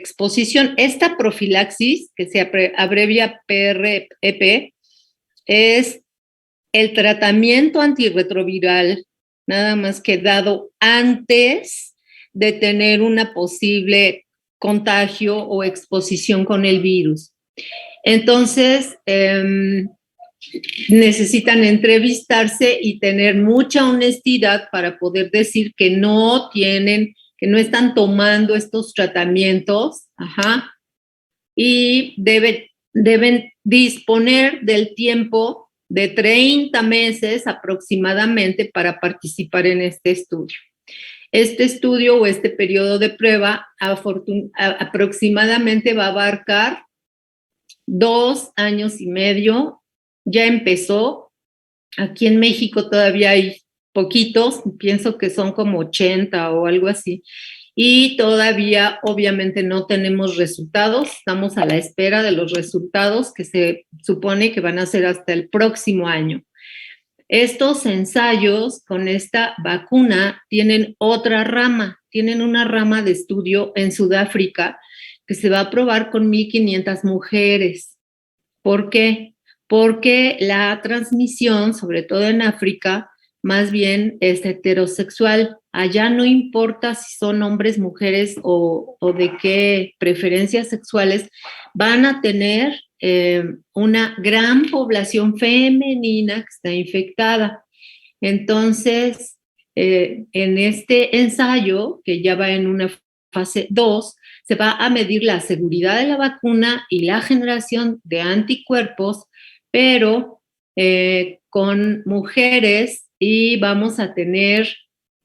exposición. Esta profilaxis, que se abrevia PrEP, es el tratamiento antirretroviral, nada más que dado antes de tener una posible contagio o exposición con el virus. Entonces, necesitan entrevistarse y tener mucha honestidad para poder decir que no están tomando estos tratamientos, y deben disponer del tiempo de 30 meses aproximadamente para participar en este estudio. Este estudio o este periodo de prueba aproximadamente va a abarcar 2 años y medio. Ya empezó. Aquí en México todavía hay poquitos, pienso que son como 80 o algo así. Y todavía obviamente no tenemos resultados, estamos a la espera de los resultados que se supone que van a ser hasta el próximo año. Estos ensayos con esta vacuna tienen otra rama, tienen una rama de estudio en Sudáfrica que se va a probar con 1,500 mujeres. ¿Por qué? Porque la transmisión, sobre todo en África, más bien es heterosexual. Allá no importa si son hombres, mujeres o de qué preferencias sexuales, van a tener una gran población femenina que está infectada. Entonces, en este ensayo, que ya va en una fase 2, se va a medir la seguridad de la vacuna y la generación de anticuerpos, pero con mujeres, y vamos a tener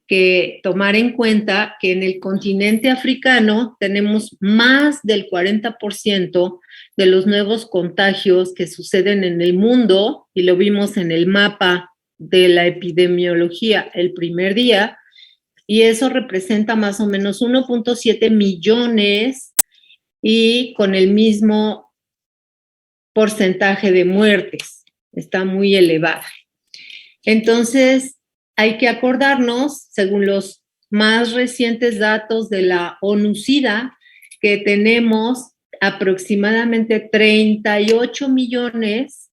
que tomar en cuenta que en el continente africano tenemos más del 40% de los nuevos contagios que suceden en el mundo, y lo vimos en el mapa de la epidemiología el primer día, y eso representa más o menos 1.7 millones y con el mismo porcentaje de muertes. Está muy elevada. Entonces, hay que acordarnos, según los más recientes datos de la ONU-SIDA, que tenemos aproximadamente 38 millones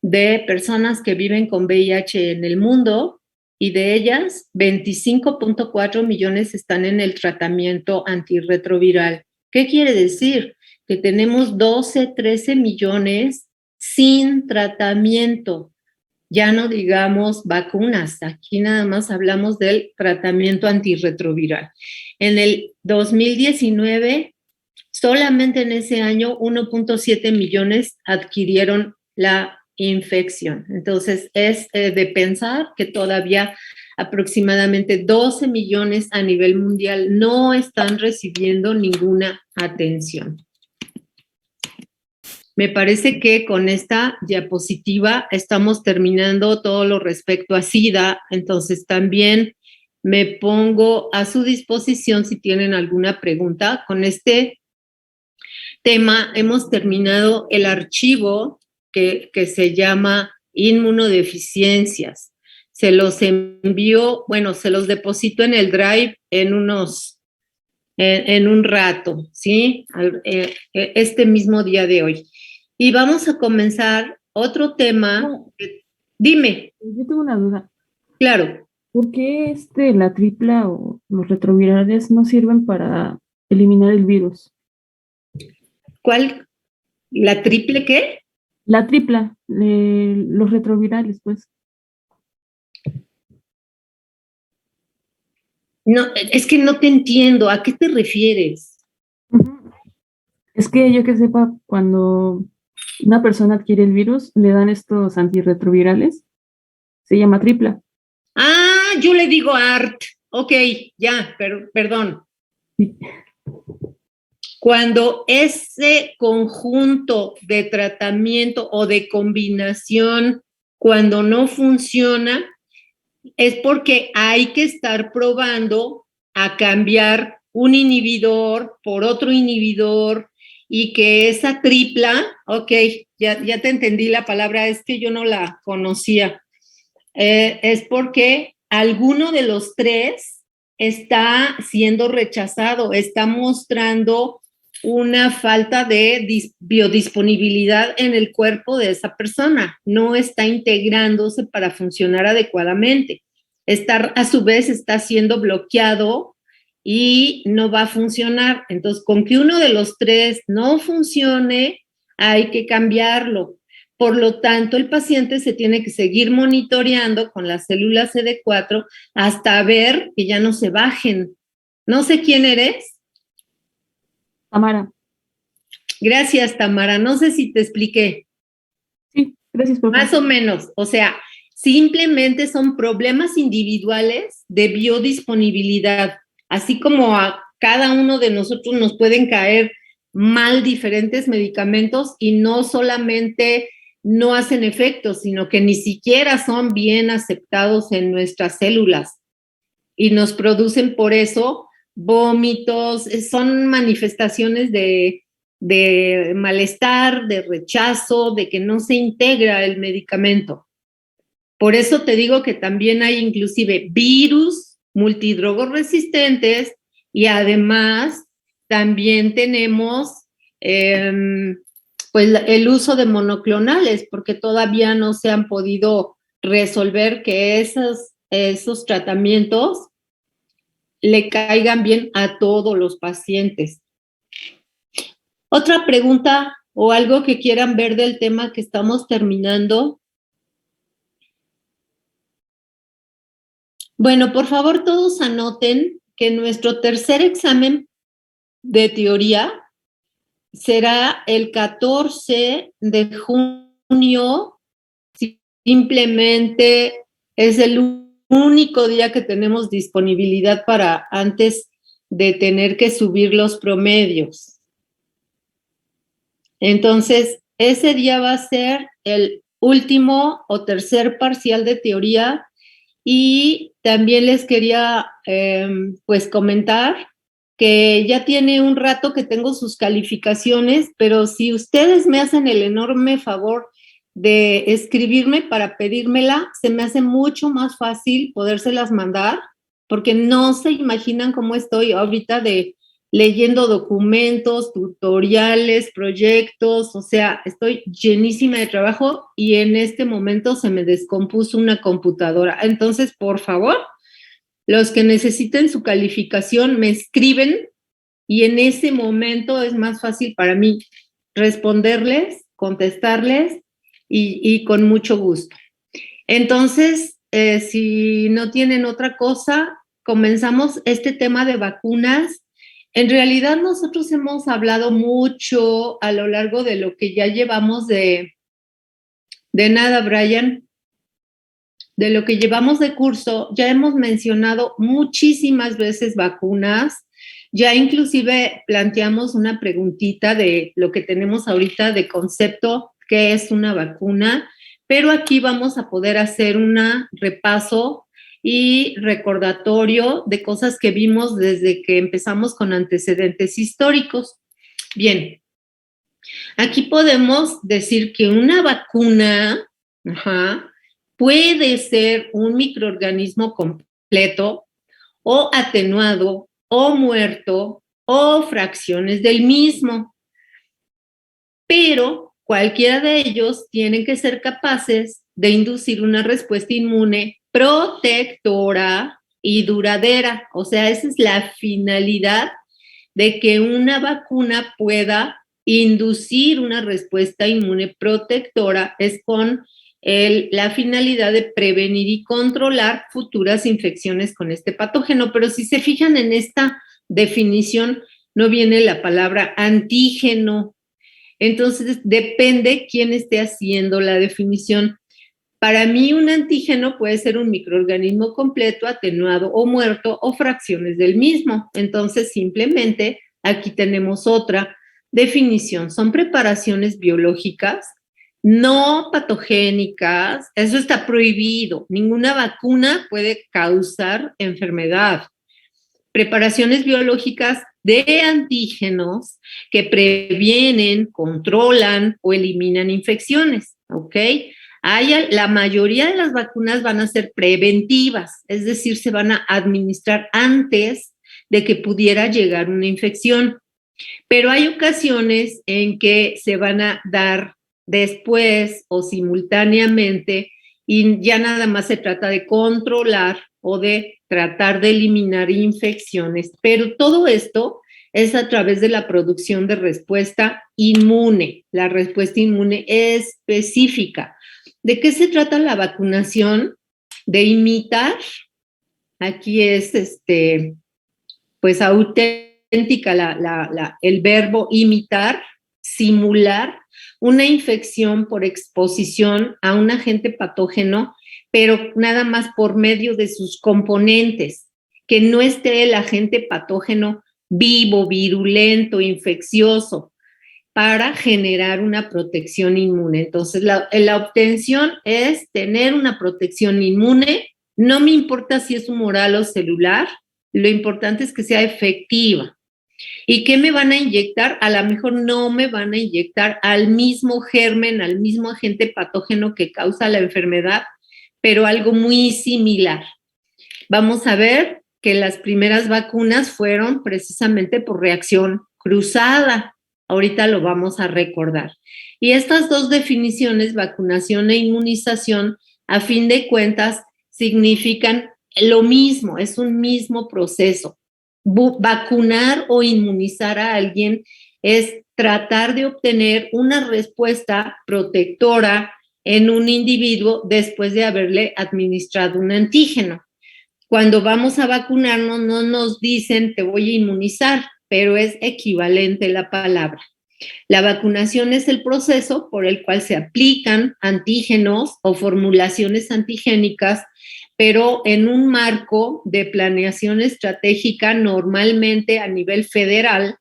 de personas que viven con VIH en el mundo, y de ellas 25.4 millones están en el tratamiento antirretroviral. ¿Qué quiere decir? Que tenemos 12, 13 millones sin tratamiento. Ya no digamos vacunas, aquí nada más hablamos del tratamiento antirretroviral. En el 2019, solamente en ese año, 1.7 millones adquirieron la infección. Entonces, es de pensar que todavía aproximadamente 12 millones a nivel mundial no están recibiendo ninguna atención. Me parece que con esta diapositiva estamos terminando todo lo respecto a SIDA, entonces también me pongo a su disposición si tienen alguna pregunta. Con este tema hemos terminado el archivo que se llama inmunodeficiencias. Se los envío, se los deposito en el Drive en un rato, ¿sí? Este mismo día de hoy. Y vamos a comenzar otro tema. No, Dime. yo tengo una duda. Claro. ¿Por qué la tripla o los retrovirales no sirven para eliminar el virus? ¿Cuál? ¿La triple qué? La tripla, los retrovirales, pues. No, es que no te entiendo. ¿A qué te refieres? Es que yo que sepa, cuando una persona adquiere el virus, le dan estos antirretrovirales, se llama tripla. Ah, yo le digo ART. Ok, ya, perdón. Sí. Cuando ese conjunto de tratamiento o de combinación, cuando no funciona, es porque hay que estar probando a cambiar un inhibidor por otro inhibidor, y que esa tripla, ok, ya te entendí la palabra, es que yo no la conocía, es porque alguno de los tres está siendo rechazado, está mostrando una falta de biodisponibilidad en el cuerpo de esa persona. No está integrándose para funcionar adecuadamente. A su vez, está siendo bloqueado y no va a funcionar. Entonces, con que uno de los tres no funcione, hay que cambiarlo. Por lo tanto, el paciente se tiene que seguir monitoreando con las células CD4 hasta ver que ya no se bajen. No sé quién eres. Tamara. Gracias, Tamara. No sé si te expliqué. Sí, gracias, profe. Más o menos. O sea, simplemente son problemas individuales de biodisponibilidad. Así como a cada uno de nosotros nos pueden caer mal diferentes medicamentos y no solamente no hacen efecto, sino que ni siquiera son bien aceptados en nuestras células y nos producen por eso vómitos, son manifestaciones de malestar, de rechazo, de que no se integra el medicamento. Por eso te digo que también hay inclusive virus multidrogos resistentes y además también tenemos pues el uso de monoclonales, porque todavía no se han podido resolver que esos tratamientos le caigan bien a todos los pacientes. Otra pregunta o algo que quieran ver del tema que estamos terminando. Bueno, por favor, todos anoten que nuestro tercer examen de teoría será el 14 de junio. Simplemente es el único día que tenemos disponibilidad para antes de tener que subir los promedios. Entonces, ese día va a ser el último o tercer parcial de teoría y también les quería pues comentar que ya tiene un rato que tengo sus calificaciones, pero si ustedes me hacen el enorme favor de escribirme para pedírmela, se me hace mucho más fácil podérselas mandar, porque no se imaginan cómo estoy ahorita de leyendo documentos, tutoriales, proyectos, o sea, estoy llenísima de trabajo y en este momento se me descompuso una computadora. Entonces, por favor, los que necesiten su calificación me escriben y en ese momento es más fácil para mí responderles, contestarles y con mucho gusto. Entonces, si no tienen otra cosa, comenzamos este tema de vacunas. En realidad nosotros hemos hablado mucho a lo largo de lo que ya llevamos de nada, Brian, de lo que llevamos de curso, ya hemos mencionado muchísimas veces vacunas, ya inclusive planteamos una preguntita de lo que tenemos ahorita de concepto, ¿qué es una vacuna? Pero aquí vamos a poder hacer un repaso y recordatorio de cosas que vimos desde que empezamos con antecedentes históricos. Bien, aquí podemos decir que una vacuna, puede ser un microorganismo completo o atenuado o muerto o fracciones del mismo. Pero cualquiera de ellos tienen que ser capaces de inducir una respuesta inmune protectora y duradera. O sea, esa es la finalidad de que una vacuna pueda inducir una respuesta inmune protectora, es con la finalidad de prevenir y controlar futuras infecciones con este patógeno. Pero si se fijan en esta definición, no viene la palabra antígeno. Entonces, depende quién esté haciendo la definición. Para mí, un antígeno puede ser un microorganismo completo, atenuado o muerto o fracciones del mismo. Entonces, simplemente aquí tenemos otra definición. Son preparaciones biológicas no patogénicas. Eso está prohibido. Ninguna vacuna puede causar enfermedad. Preparaciones biológicas de antígenos que previenen, controlan o eliminan infecciones, ¿ok? La mayoría de las vacunas van a ser preventivas, es decir, se van a administrar antes de que pudiera llegar una infección. Pero hay ocasiones en que se van a dar después o simultáneamente y ya nada más se trata de controlar o de tratar de eliminar infecciones, pero todo esto es a través de la producción de respuesta inmune, la respuesta inmune específica. ¿De qué se trata la vacunación? De imitar, aquí es pues auténtica el verbo imitar, simular una infección por exposición a un agente patógeno, pero nada más por medio de sus componentes, que no esté el agente patógeno vivo, virulento, infeccioso, para generar una protección inmune. Entonces, la obtención es tener una protección inmune, no me importa si es humoral o celular, lo importante es que sea efectiva. ¿Y qué me van a inyectar? A lo mejor no me van a inyectar al mismo germen, al mismo agente patógeno que causa la enfermedad, pero algo muy similar. Vamos a ver que las primeras vacunas fueron precisamente por reacción cruzada. Ahorita lo vamos a recordar. Y estas dos definiciones, vacunación e inmunización, a fin de cuentas, significan lo mismo, es un mismo proceso. Vacunar o inmunizar a alguien es tratar de obtener una respuesta protectora en un individuo después de haberle administrado un antígeno. Cuando vamos a vacunarnos no nos dicen te voy a inmunizar, pero es equivalente la palabra. La vacunación es el proceso por el cual se aplican antígenos o formulaciones antigénicas, pero en un marco de planeación estratégica normalmente a nivel federal,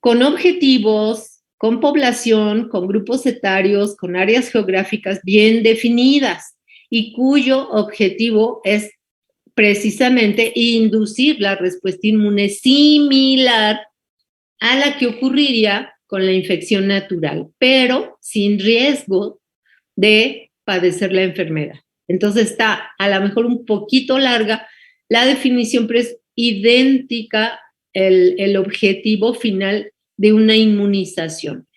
con objetivos, con población, con grupos etarios, con áreas geográficas bien definidas y cuyo objetivo es precisamente inducir la respuesta inmune similar a la que ocurriría con la infección natural, pero sin riesgo de padecer la enfermedad. Entonces está a lo mejor un poquito larga la definición, pero es idéntica el objetivo final de una inmunización.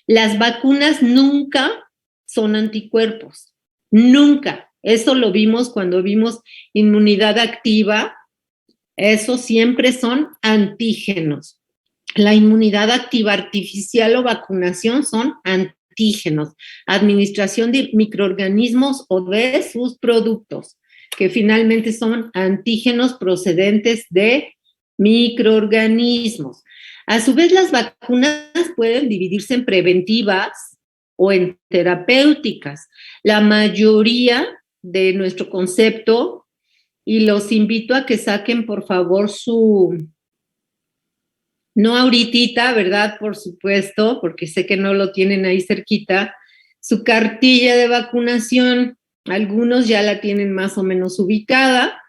Las vacunas nunca son anticuerpos, nunca. Eso lo vimos cuando vimos inmunidad activa, eso siempre son antígenos. La inmunidad activa artificial o vacunación son antígenos, administración de microorganismos o de sus productos, que finalmente son antígenos procedentes de microorganismos. A su vez, las vacunas pueden dividirse en preventivas o en terapéuticas. La mayoría de nuestro concepto, y los invito a que saquen por favor no ahorita, ¿verdad? Por supuesto, porque sé que no lo tienen ahí cerquita, su cartilla de vacunación. Algunos ya la tienen más o menos ubicada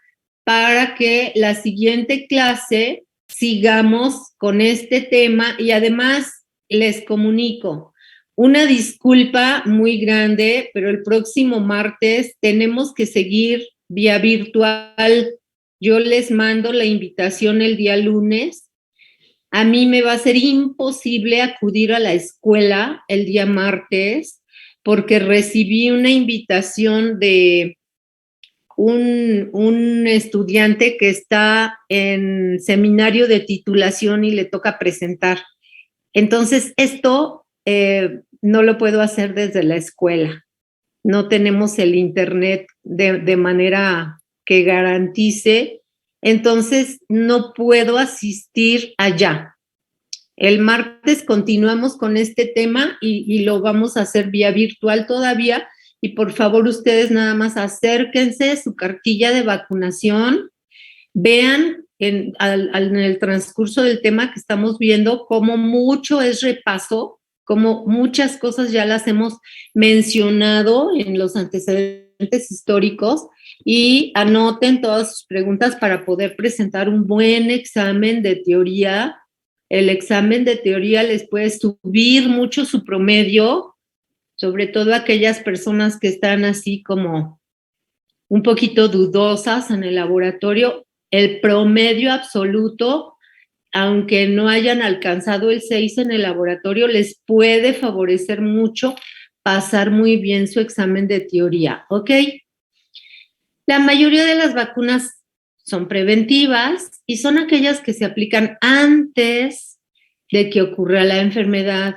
para que la siguiente clase sigamos con este tema y además les comunico una disculpa muy grande, pero el próximo martes tenemos que seguir vía virtual. Yo les mando la invitación el día lunes. A mí me va a ser imposible acudir a la escuela el día martes porque recibí una invitación de un estudiante que está en seminario de titulación y le toca presentar. Entonces, esto no lo puedo hacer desde la escuela. No tenemos el internet de manera que garantice, entonces no puedo asistir allá. El martes continuamos con este tema y lo vamos a hacer vía virtual todavía. Y por favor, ustedes nada más acérquense su cartilla de vacunación, vean en el transcurso del tema que estamos viendo cómo mucho es repaso, como muchas cosas ya las hemos mencionado en los antecedentes históricos, y anoten todas sus preguntas para poder presentar un buen examen de teoría. El examen de teoría les puede subir mucho su promedio, sobre todo aquellas personas que están así como un poquito dudosas en el laboratorio. El promedio absoluto aunque no hayan alcanzado el 6 en el laboratorio, les puede favorecer mucho pasar muy bien su examen de teoría, ¿ok? La mayoría de las vacunas son preventivas y son aquellas que se aplican antes de que ocurra la enfermedad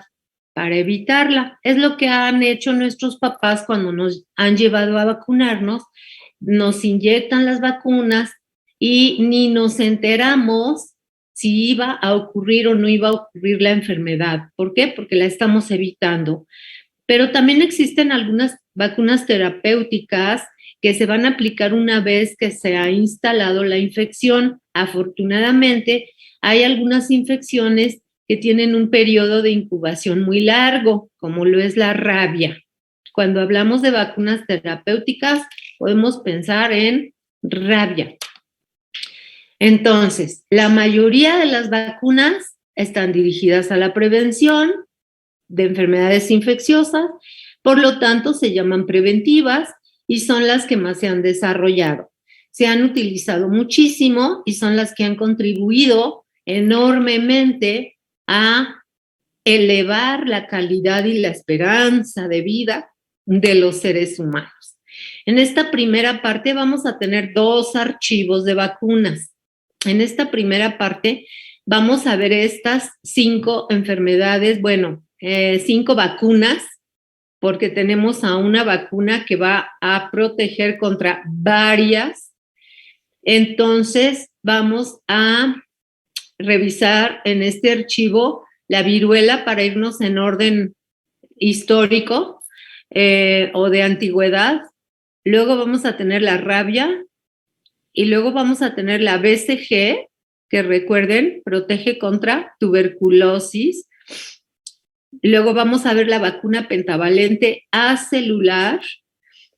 para evitarla. Es lo que han hecho nuestros papás cuando nos han llevado a vacunarnos. Nos inyectan las vacunas y ni nos enteramos si iba a ocurrir o no iba a ocurrir la enfermedad. ¿Por qué? Porque la estamos evitando. Pero también existen algunas vacunas terapéuticas que se van a aplicar una vez que se ha instalado la infección. Afortunadamente, hay algunas infecciones que tienen un periodo de incubación muy largo, como lo es la rabia. Cuando hablamos de vacunas terapéuticas, podemos pensar en rabia. Entonces, la mayoría de las vacunas están dirigidas a la prevención de enfermedades infecciosas, por lo tanto se llaman preventivas y son las que más se han desarrollado. Se han utilizado muchísimo y son las que han contribuido enormemente a elevar la calidad y la esperanza de vida de los seres humanos. En esta primera parte vamos a tener 2 archivos de vacunas. En esta primera parte vamos a ver estas 5 enfermedades, 5 vacunas, porque tenemos a una vacuna que va a proteger contra varias. Entonces, vamos a revisar en este archivo la viruela para irnos en orden histórico o de antigüedad. Luego vamos a tener la rabia y luego vamos a tener la BCG, que recuerden, protege contra tuberculosis. Luego vamos a ver la vacuna pentavalente acelular,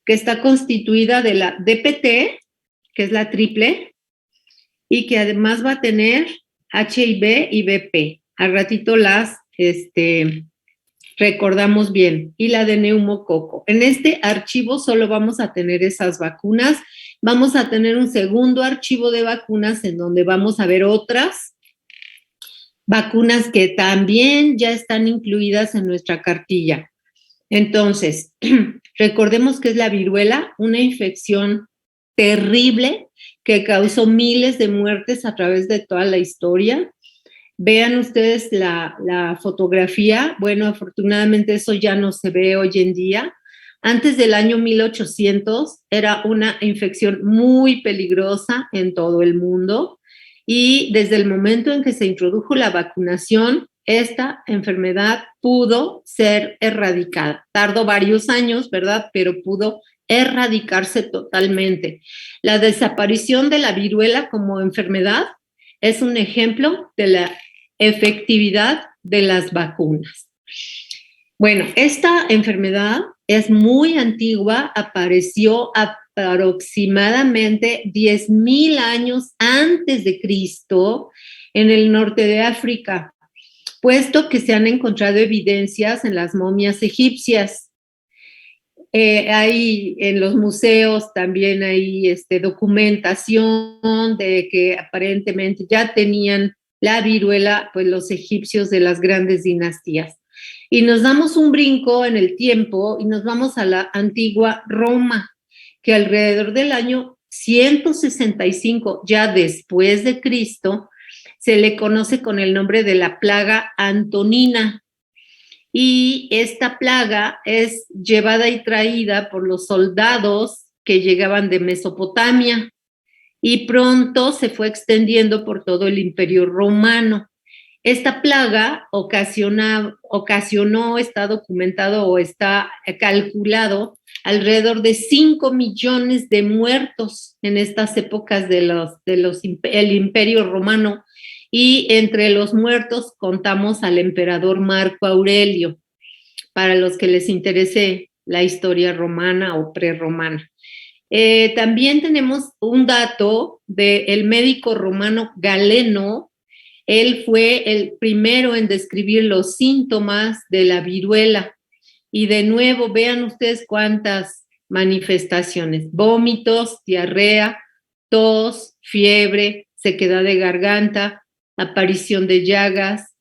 que está constituida de la DPT, que es la triple, y que además va a tener HIV y BP. Al ratito las recordamos bien. Y la de neumococo. En este archivo solo vamos a tener esas vacunas. Vamos a tener un segundo archivo de vacunas en donde vamos a ver otras vacunas que también ya están incluidas en nuestra cartilla. Entonces, recordemos que es la viruela, una infección terrible que causó miles de muertes a través de toda la historia. Vean ustedes la fotografía. Bueno, afortunadamente eso ya no se ve hoy en día. Antes del año 1800 era una infección muy peligrosa en todo el mundo y desde el momento en que se introdujo la vacunación, esta enfermedad pudo ser erradicada. Tardó varios años, ¿verdad? Pero pudo erradicarse totalmente. La desaparición de la viruela como enfermedad es un ejemplo de la efectividad de las vacunas. Bueno, esta enfermedad es muy antigua, apareció aproximadamente 10,000 años antes de Cristo en el norte de África, puesto que se han encontrado evidencias en las momias egipcias. Hay en los museos también hay documentación de que aparentemente ya tenían la viruela, pues los egipcios de las grandes dinastías. Y nos damos un brinco en el tiempo y nos vamos a la antigua Roma, que alrededor del año 165, ya después de Cristo, se le conoce con el nombre de la plaga antonina. Y esta plaga es llevada y traída por los soldados que llegaban de Mesopotamia y pronto se fue extendiendo por todo el Imperio Romano. Esta plaga ocasionó, está documentado o está calculado alrededor de 5 millones de muertos en estas épocas el Imperio Romano. Y entre los muertos contamos al emperador Marco Aurelio, para los que les interese la historia romana o prerromana. También tenemos un dato del médico romano Galeno. Él fue el primero en describir los síntomas de la viruela. Y de nuevo, vean ustedes cuántas manifestaciones: vómitos, diarrea, tos, fiebre, sequedad de garganta, aparición de llagas,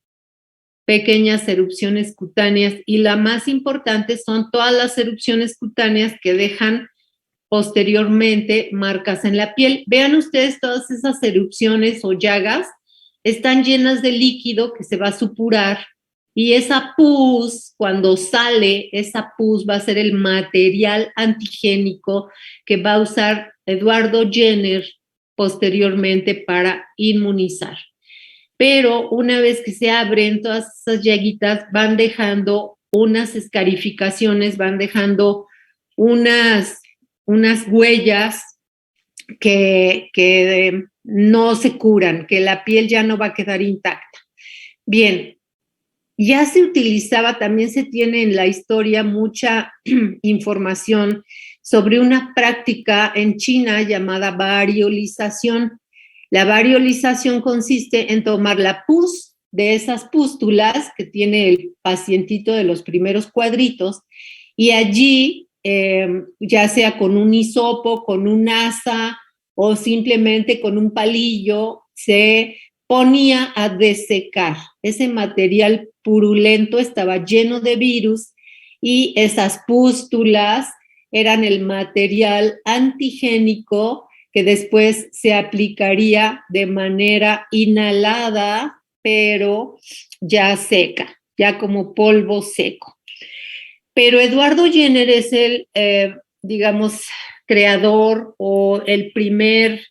pequeñas erupciones cutáneas, y la más importante son todas las erupciones cutáneas que dejan posteriormente marcas en la piel. Vean ustedes, todas esas erupciones o llagas están llenas de líquido que se va a supurar, y esa pus, cuando sale, esa pus va a ser el material antigénico que va a usar Eduardo Jenner posteriormente para inmunizar. Pero una vez que se abren todas esas llaguitas, van dejando unas escarificaciones, van dejando unas huellas que no se curan, que la piel ya no va a quedar intacta. Bien, ya se utilizaba, también se tiene en la historia mucha información sobre una práctica en China llamada variolización. La variolización consiste en tomar la pus de esas pústulas que tiene el pacientito de los primeros cuadritos, y allí, ya sea con un hisopo, con un asa o simplemente con un palillo, se ponía a desecar. Ese material purulento estaba lleno de virus, y esas pústulas eran el material antigénico que después se aplicaría de manera inhalada, pero ya seca, ya como polvo seco. Pero Eduardo Jenner es el, digamos, creador o el primer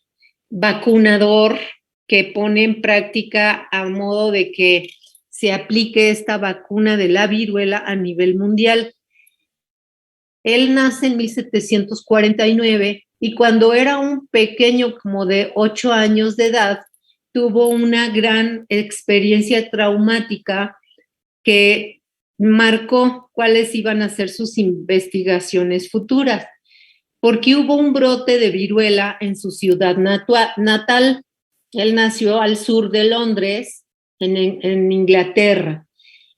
vacunador que pone en práctica a modo de que se aplique esta vacuna de la viruela a nivel mundial. Él nace en 1749, y cuando era un pequeño, como de 8 años de edad, tuvo una gran experiencia traumática que marcó cuáles iban a ser sus investigaciones futuras, porque hubo un brote de viruela en su ciudad natal. Él nació al sur de Londres, en Inglaterra,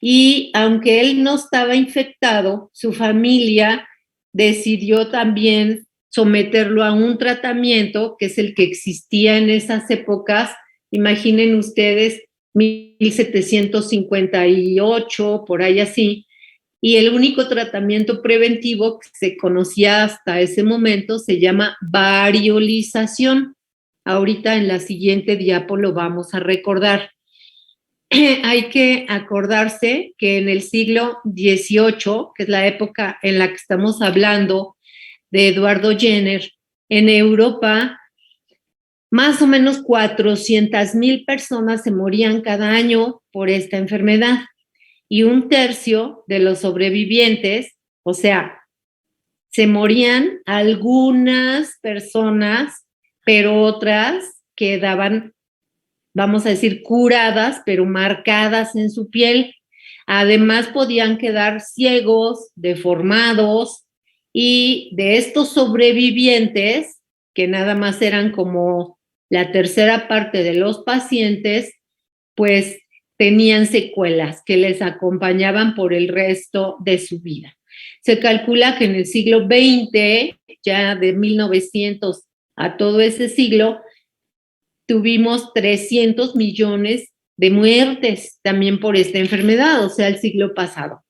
y aunque él no estaba infectado, su familia decidió también someterlo a un tratamiento que es el que existía en esas épocas. Imaginen ustedes, 1758, por ahí así, y el único tratamiento preventivo que se conocía hasta ese momento se llama variolización. Ahorita en la siguiente diapo lo vamos a recordar. Hay que acordarse que en el siglo XVIII, que es la época en la que estamos hablando de Eduardo Jenner, en Europa, más o menos 400,000 personas se morían cada año por esta enfermedad, y un tercio de los sobrevivientes, o sea, se morían algunas personas, pero otras quedaban, vamos a decir, curadas, pero marcadas en su piel. Además, podían quedar ciegos, deformados, y de estos sobrevivientes, que nada más eran como la tercera parte de los pacientes, pues tenían secuelas que les acompañaban por el resto de su vida. Se calcula que en el siglo XX, ya de 1900 a todo ese siglo, tuvimos 300 millones de muertes también por esta enfermedad, o sea, el siglo pasado.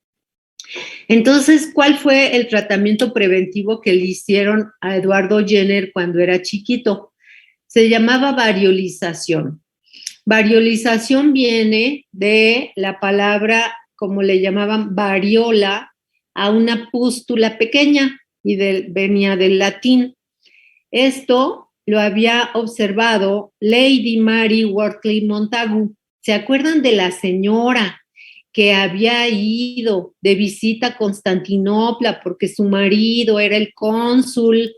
Entonces, ¿cuál fue el tratamiento preventivo que le hicieron a Eduardo Jenner cuando era chiquito? Se llamaba variolización. Variolización viene de la palabra, como le llamaban, variola, a una pústula pequeña, y venía del latín. Esto lo había observado Lady Mary Wortley Montagu. ¿Se acuerdan de la señora que había ido de visita a Constantinopla porque su marido era el cónsul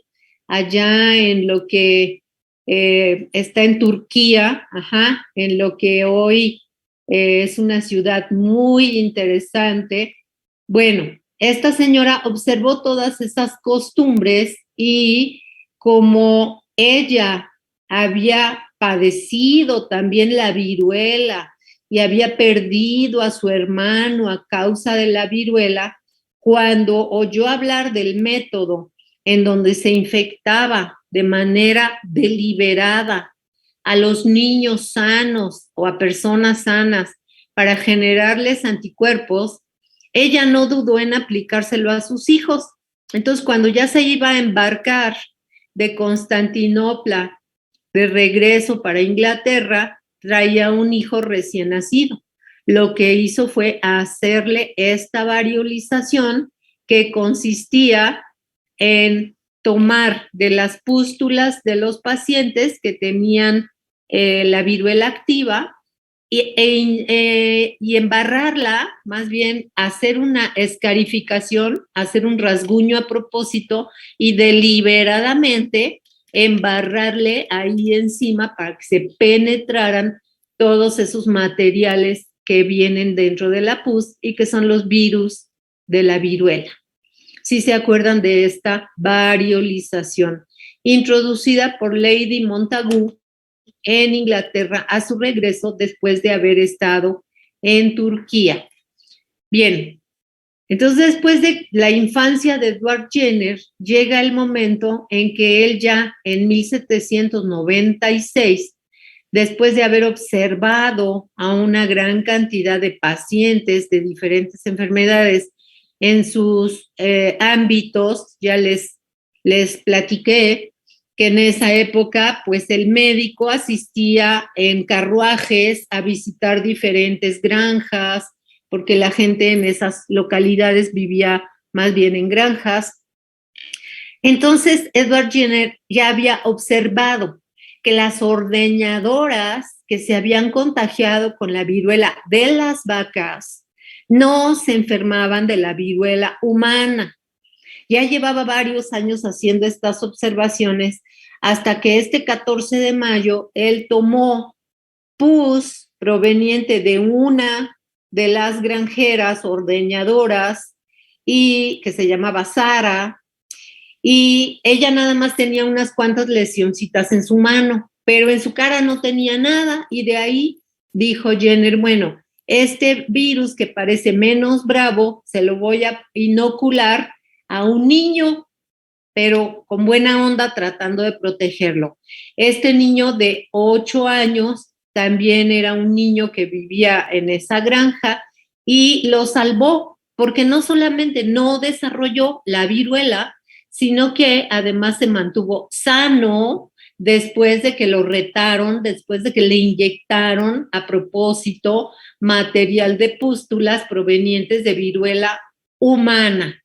allá en lo que está en Turquía, en lo que hoy es una ciudad muy interesante? Bueno, esta señora observó todas esas costumbres, y como ella había padecido también la viruela y había perdido a su hermano a causa de la viruela, cuando oyó hablar del método en donde se infectaba de manera deliberada a los niños sanos o a personas sanas para generarles anticuerpos, ella no dudó en aplicárselo a sus hijos. Entonces, cuando ya se iba a embarcar de Constantinopla de regreso para Inglaterra, traía un hijo recién nacido. Lo que hizo fue hacerle esta variolización que consistía en tomar de las pústulas de los pacientes que tenían la viruela activa y embarrarla, más bien hacer una escarificación, hacer un rasguño a propósito y deliberadamente embarrarle ahí encima para que se penetraran todos esos materiales que vienen dentro de la pus y que son los virus de la viruela. Si se acuerdan de esta variolización introducida por Lady Montagu en Inglaterra a su regreso después de haber estado en Turquía. Bien, entonces después de la infancia de Edward Jenner, llega el momento en que él ya en 1796, después de haber observado a una gran cantidad de pacientes de diferentes enfermedades en sus ámbitos, ya les platiqué que en esa época, pues el médico asistía en carruajes a visitar diferentes granjas, porque la gente en esas localidades vivía más bien en granjas. Entonces, Edward Jenner ya había observado que las ordeñadoras que se habían contagiado con la viruela de las vacas no se enfermaban de la viruela humana. Ya llevaba varios años haciendo estas observaciones hasta que este 14 de mayo él tomó pus proveniente de una de las granjeras ordeñadoras y que se llamaba Sara, y ella nada más tenía unas cuantas lesioncitas en su mano, pero en su cara no tenía nada, y de ahí dijo Jenner, bueno, este virus que parece menos bravo, se lo voy a inocular a un niño, pero con buena onda tratando de protegerlo. Este niño de 8 años también era un niño que vivía en esa granja y lo salvó porque no solamente no desarrolló la viruela, sino que además se mantuvo sano después de que lo retaron, después de que le inyectaron a propósito material de pústulas provenientes de viruela humana.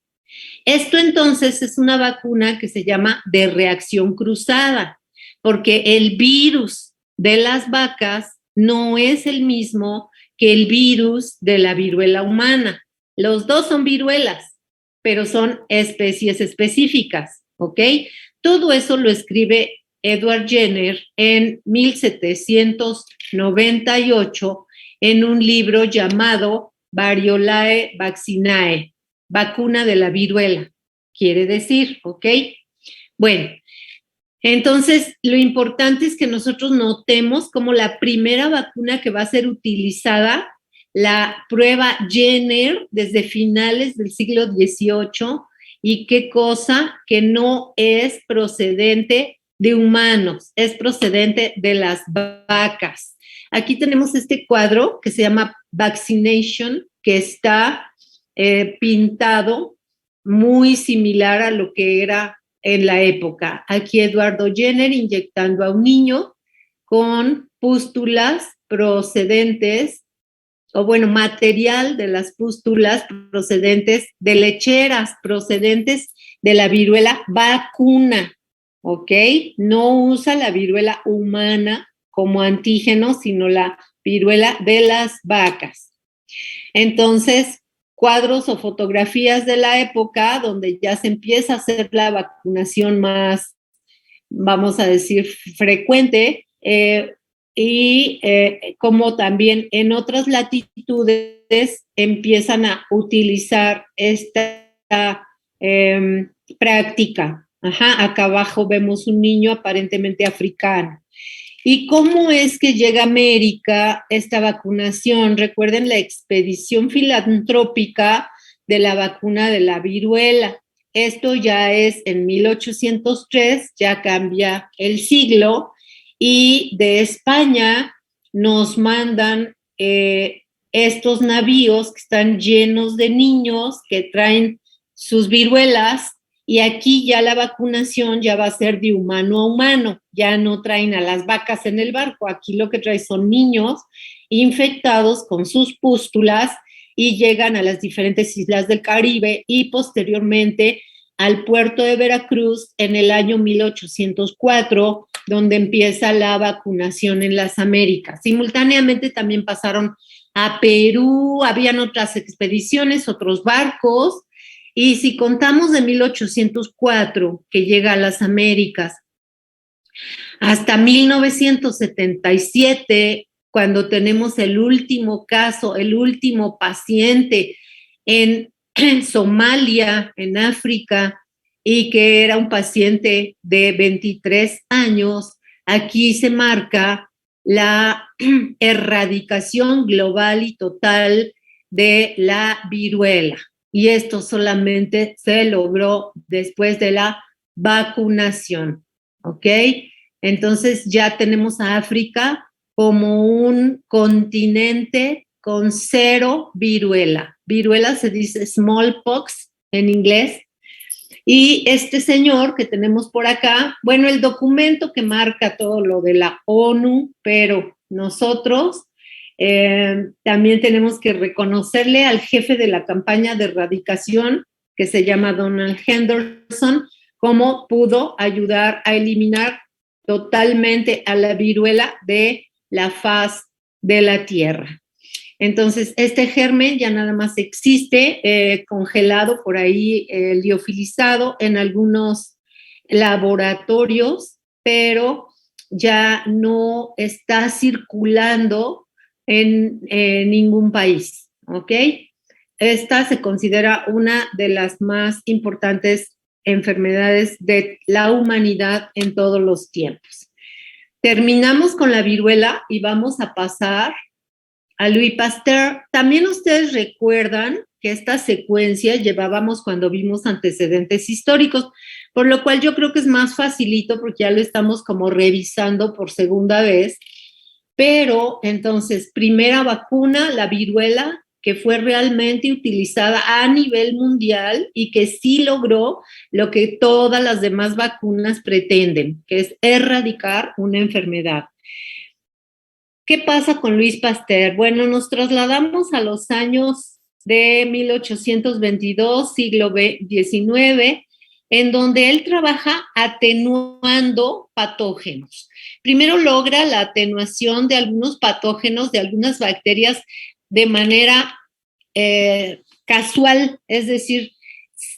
Esto entonces es una vacuna que se llama de reacción cruzada, porque el virus de las vacas no es el mismo que el virus de la viruela humana. Los dos son viruelas, pero son especies específicas, ¿ok? Todo eso lo escribe Edward Jenner en 1798 en un libro llamado Variolae Vaccinae, vacuna de la viruela, quiere decir, ¿ok? Bueno, entonces lo importante es que nosotros notemos como la primera vacuna que va a ser utilizada, la prueba Jenner desde finales del siglo XVIII, y qué cosa que no es procedente de humanos, es procedente de las vacas. Aquí tenemos este cuadro que se llama Vaccination, que está pintado muy similar a lo que era en la época. Aquí Eduardo Jenner inyectando a un niño con pústulas procedentes, o bueno, material de las pústulas procedentes de lecheras, procedentes de la viruela vacuna, ¿ok? No usa la viruela humana como antígeno, sino la viruela de las vacas. Entonces, cuadros o fotografías de la época donde ya se empieza a hacer la vacunación más, vamos a decir, frecuente, como también en otras latitudes empiezan a utilizar esta práctica. Ajá, acá abajo vemos un niño aparentemente africano. ¿Y cómo es que llega a América esta vacunación? Recuerden la expedición filantrópica de la vacuna de la viruela. Esto ya es en 1803, ya cambia el siglo, y de España nos mandan estos navíos que están llenos de niños que traen sus viruelas, y aquí ya la vacunación ya va a ser de humano a humano, ya no traen a las vacas en el barco, aquí lo que traen son niños infectados con sus pústulas y llegan a las diferentes islas del Caribe y posteriormente al puerto de Veracruz en el año 1804, donde empieza la vacunación en las Américas. Simultáneamente también pasaron a Perú, habían otras expediciones, otros barcos, y si contamos de 1804, que llega a las Américas, hasta 1977, cuando tenemos el último caso, el último paciente en Somalia, en África, y que era un paciente de 23 años, aquí se marca la erradicación global y total de la viruela. Y esto solamente se logró después de la vacunación, ¿ok? Entonces ya tenemos a África como un continente con cero viruela. Viruela se dice smallpox en inglés. Y este señor que tenemos por acá, bueno, el documento que marca todo lo de la ONU, pero nosotros también tenemos que reconocerle al jefe de la campaña de erradicación, que se llama Donald Henderson, cómo pudo ayudar a eliminar totalmente a la viruela de la faz de la Tierra. Entonces, este germen ya nada más existe congelado por ahí, liofilizado en algunos laboratorios, pero ya no está circulando en ningún país, ¿ok? Esta se considera una de las más importantes enfermedades de la humanidad en todos los tiempos. Terminamos con la viruela y vamos a pasar a Louis Pasteur. También ustedes recuerdan que esta secuencia llevábamos cuando vimos antecedentes históricos, por lo cual yo creo que es más facilito porque ya lo estamos como revisando por segunda vez. Pero entonces, primera vacuna, la viruela, que fue realmente utilizada a nivel mundial y que sí logró lo que todas las demás vacunas pretenden, que es erradicar una enfermedad. ¿Qué pasa con Louis Pasteur? Bueno, nos trasladamos a los años de 1822, siglo XIX, en donde él trabaja atenuando patógenos. Primero logra la atenuación de algunos patógenos, de algunas bacterias, de manera casual, es decir,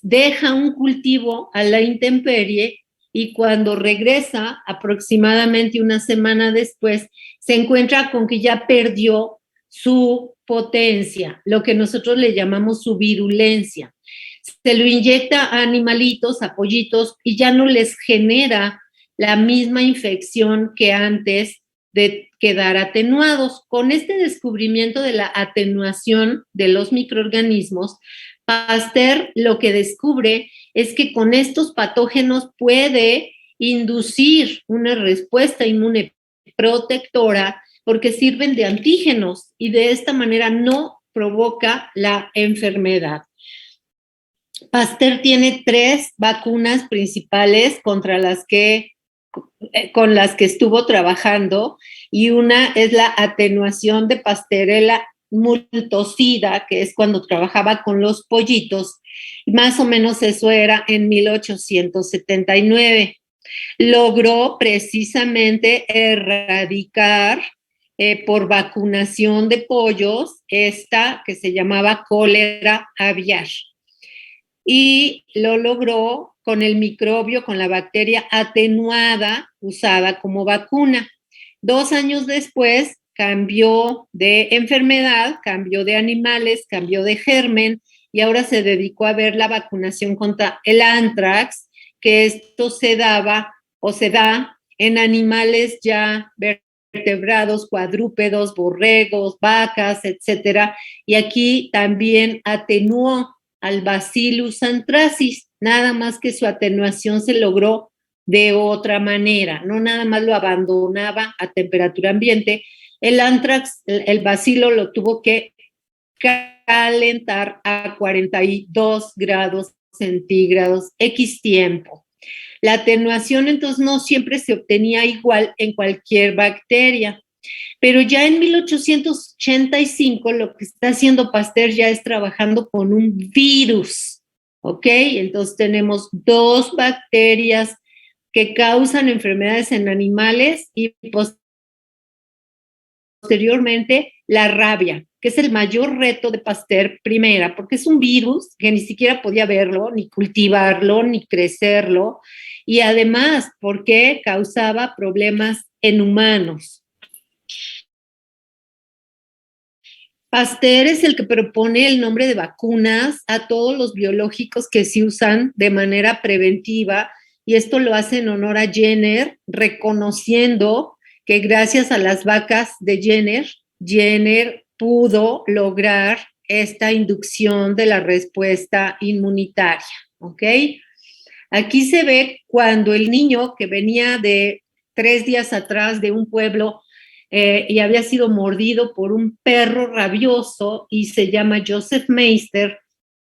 deja un cultivo a la intemperie y cuando regresa, aproximadamente una semana después, se encuentra con que ya perdió su potencia, lo que nosotros le llamamos su virulencia. Se lo inyecta a animalitos, a pollitos, y ya no les genera la misma infección que antes de quedar atenuados. Con este descubrimiento de la atenuación de los microorganismos, Pasteur lo que descubre es que con estos patógenos puede inducir una respuesta inmune protectora porque sirven de antígenos y de esta manera no provoca la enfermedad. Pasteur tiene 3 vacunas principales con las que estuvo trabajando, y una es la atenuación de Pasteurella multocida, que es cuando trabajaba con los pollitos, más o menos eso era en 1879. Logró precisamente erradicar por vacunación de pollos esta que se llamaba cólera aviar. Y lo logró con el microbio, con la bacteria atenuada usada como vacuna. 2 años después cambió de enfermedad, cambió de animales, cambió de germen y ahora se dedicó a ver la vacunación contra el anthrax, que esto se daba o se da en animales ya vertebrados, cuadrúpedos, borregos, vacas, etcétera. Y aquí también atenuó al Bacillus anthracis, nada más que su atenuación se logró de otra manera, no nada más lo abandonaba a temperatura ambiente. El anthrax, el bacilo lo tuvo que calentar a 42 grados centígrados X tiempo. La atenuación entonces no siempre se obtenía igual en cualquier bacteria, pero ya en 1885 lo que está haciendo Pasteur ya es trabajando con un virus, ¿ok? Entonces tenemos dos bacterias que causan enfermedades en animales y posteriormente la rabia, que es el mayor reto de Pasteur primera, porque es un virus que ni siquiera podía verlo, ni cultivarlo, ni crecerlo, y además porque causaba problemas en humanos. Pasteur es el que propone el nombre de vacunas a todos los biológicos que se usan de manera preventiva, y esto lo hace en honor a Jenner, reconociendo que gracias a las vacas de Jenner pudo lograr esta inducción de la respuesta inmunitaria, ¿ok? Aquí se ve cuando el niño que venía de 3 días atrás de un pueblo y había sido mordido por un perro rabioso y se llama Joseph Meister,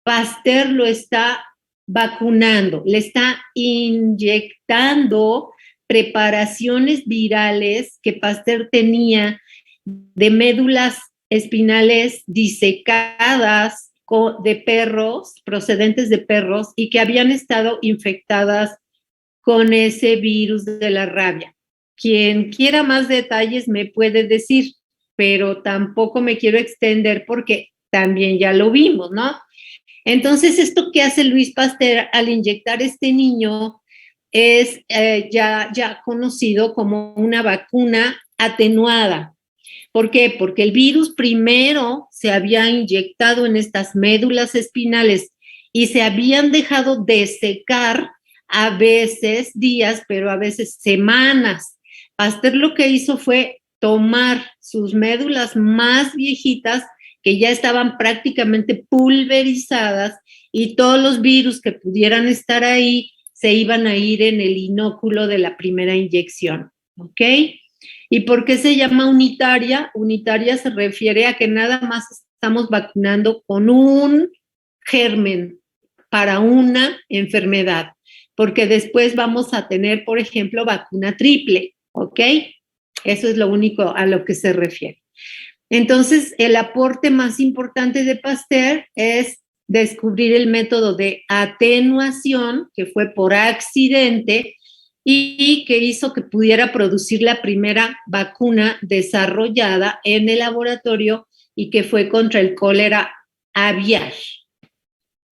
Pasteur lo está vacunando, le está inyectando preparaciones virales que Pasteur tenía de médulas espinales disecadas de perros, procedentes de perros, y que habían estado infectadas con ese virus de la rabia. Quien quiera más detalles me puede decir, pero tampoco me quiero extender porque también ya lo vimos, ¿no? Entonces, esto que hace Luis Pasteur al inyectar este niño es ya conocido como una vacuna atenuada. ¿Por qué? Porque el virus primero se había inyectado en estas médulas espinales y se habían dejado desecar a veces días, pero a veces semanas. Pasteur lo que hizo fue tomar sus médulas más viejitas, que ya estaban prácticamente pulverizadas, y todos los virus que pudieran estar ahí se iban a ir en el inóculo de la primera inyección, ¿ok? ¿Y por qué se llama unitaria? Unitaria se refiere a que nada más estamos vacunando con un germen para una enfermedad, porque después vamos a tener, por ejemplo, vacuna triple, ¿ok? Eso es lo único a lo que se refiere. Entonces, el aporte más importante de Pasteur es descubrir el método de atenuación, que fue por accidente, y que hizo que pudiera producir la primera vacuna desarrollada en el laboratorio y que fue contra el cólera aviar.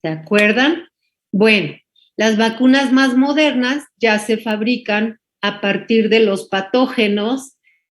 ¿Se acuerdan? Bueno, las vacunas más modernas ya se fabrican a partir de los patógenos